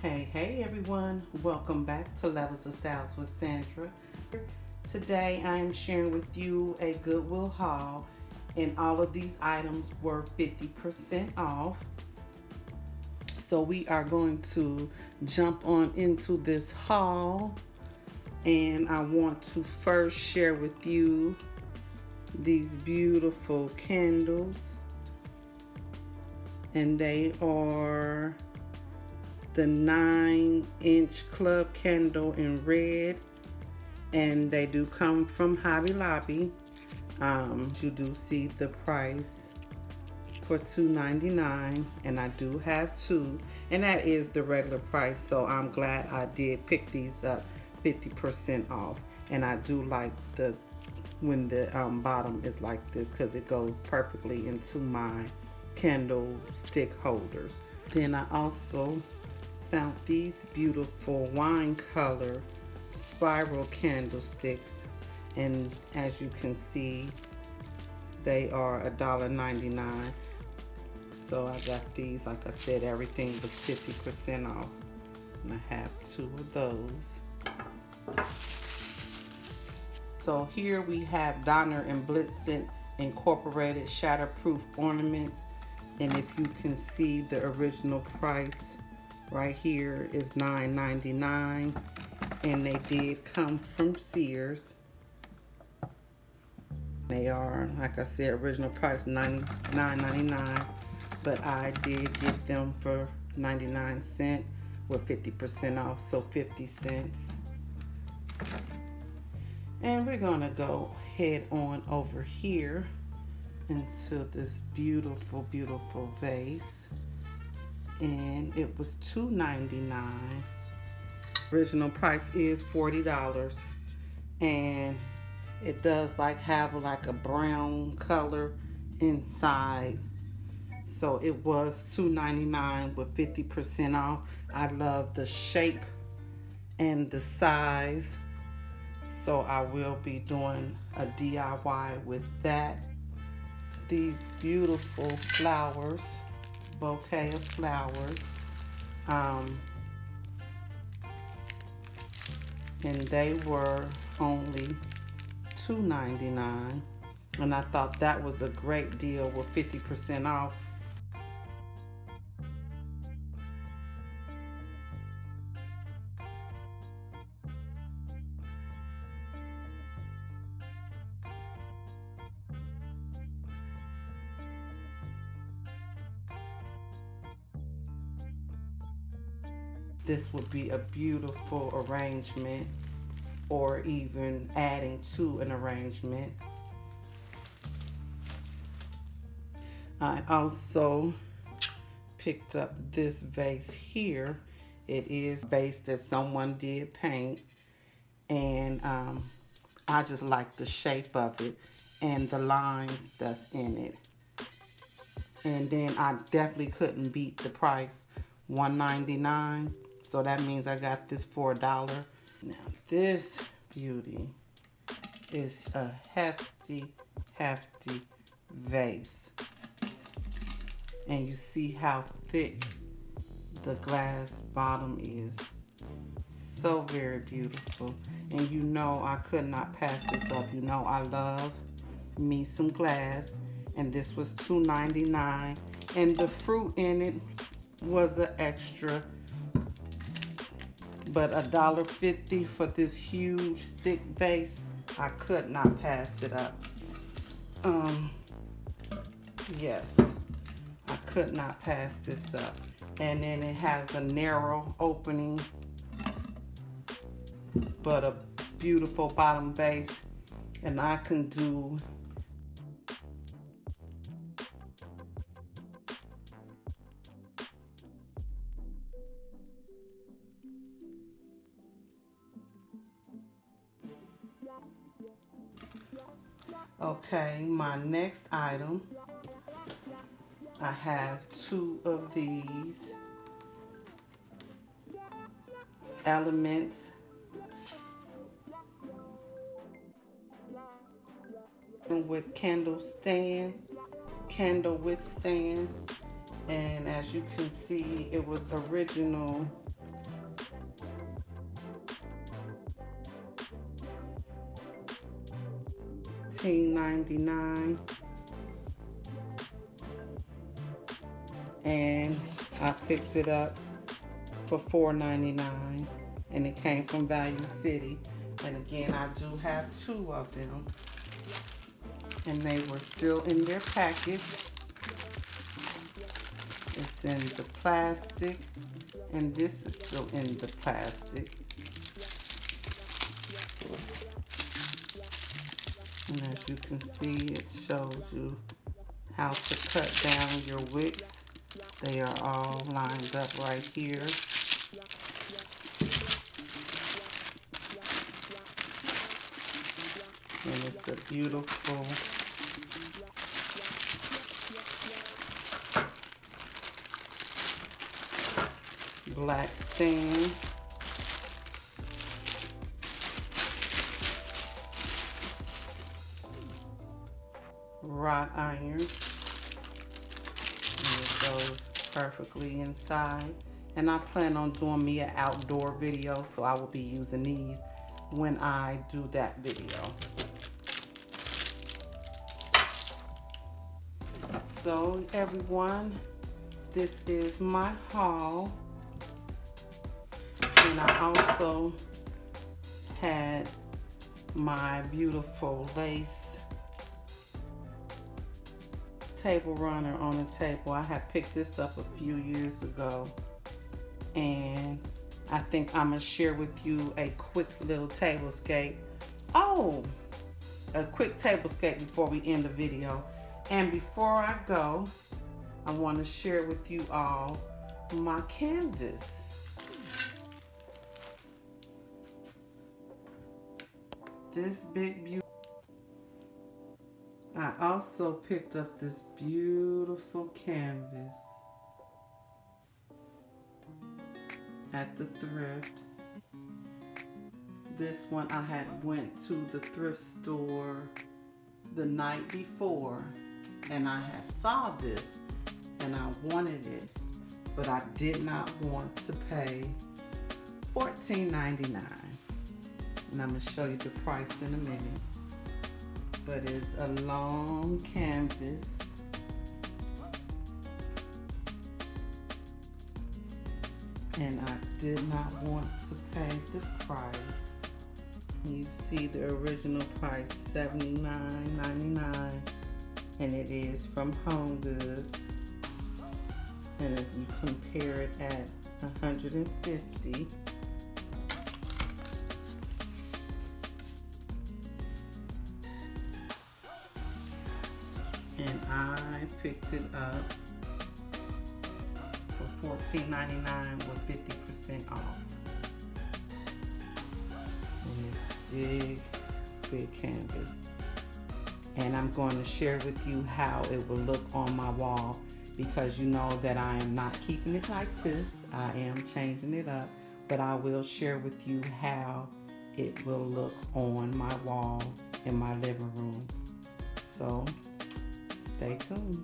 Hey everyone, welcome back to Levels of Styles with Sandra. Today I am sharing with you a Goodwill haul, and all of these items were 50% off. So we are going to jump on into this haul, and I want to first share with you these beautiful candles, and they are the 9-inch club candle in red, and they do come from Hobby Lobby. You do see the price for $2.99, and I do have two, and that is the regular price, so I'm glad I did pick these up 50% off. And I do like the when the bottom is like this, because it goes perfectly into my candlestick holders. Then I also found these beautiful wine color spiral candlesticks, and as you can see, they are $1.99. So I got these, like I said, everything was 50% off, and I have two of those. So here we have Donner and Blitzen incorporated shatterproof ornaments, and if you can see, the original price right here is $9.99, and they did come from Sears. They are, like I said, original price $99.99, but I did get them for 99 cents with 50% off, so 50 cents. And we're gonna go head on over here into this beautiful, beautiful vase, and it was $2.99. Original price is $40, and it does have a brown color inside, so it was $2.99 with 50% off. I love the shape and the size, so I will be doing a DIY with that. These beautiful flowers, bouquet of flowers, and they were only $2.99, and I thought that was a great deal with 50% off. This would be a beautiful arrangement, or even adding to an arrangement. I also picked up this vase here. It is a vase that someone did paint, and I just like the shape of it and the lines that's in it. And then I definitely couldn't beat the price, $1.99. So that means I got this for $1. Now this beauty is a hefty vase, and you see how thick the glass bottom is. So very beautiful, and you know I could not pass this up. You know I love me some glass, and this was $2.99, and the fruit in it was an extra, but $1.50 for this huge thick vase, I could not pass it up. Yes, I could not pass this up. And then it has a narrow opening, but a beautiful bottom base, and I can do okay. My next item, I have two of these elements with candle with stand, and as you can see, it was original $14.99. And I picked it up for $4.99, and it came from Value City. And again, I do have 2 of them, and they were still in their package. It's in the plastic, and this is still in the plastic. And as you can see, it shows you how to cut down your wicks. They are all lined up right here. And it's a beautiful black stain. Wrought iron. And it goes perfectly inside. And I plan on doing me an outdoor video, so I will be using these when I do that video. So everyone, this is my haul. And I also had my beautiful lace table runner on the table. I had picked this up a few years ago, and I think I'm gonna share with you a quick little tablescape. Oh, a quick tablescape before we end the video. And before I go, I want to share with you all my canvas. This big beauty. I also picked up this beautiful canvas at the thrift. This one I had went to the thrift store the night before, and I had saw this and I wanted it, but I did not want to pay $14.99. And I'm going to show you the price in a minute. But it's a long canvas. And I did not want to pay the price. You see the original price, $79.99. And it is from Home Goods. And if you compare it at $150, and I picked it up for $14.99 with 50% off. And this big canvas. And I'm going to share with you how it will look on my wall, because you know that I am not keeping it like this. I am changing it up, but I will share with you how it will look on my wall in my living room. So stay tuned.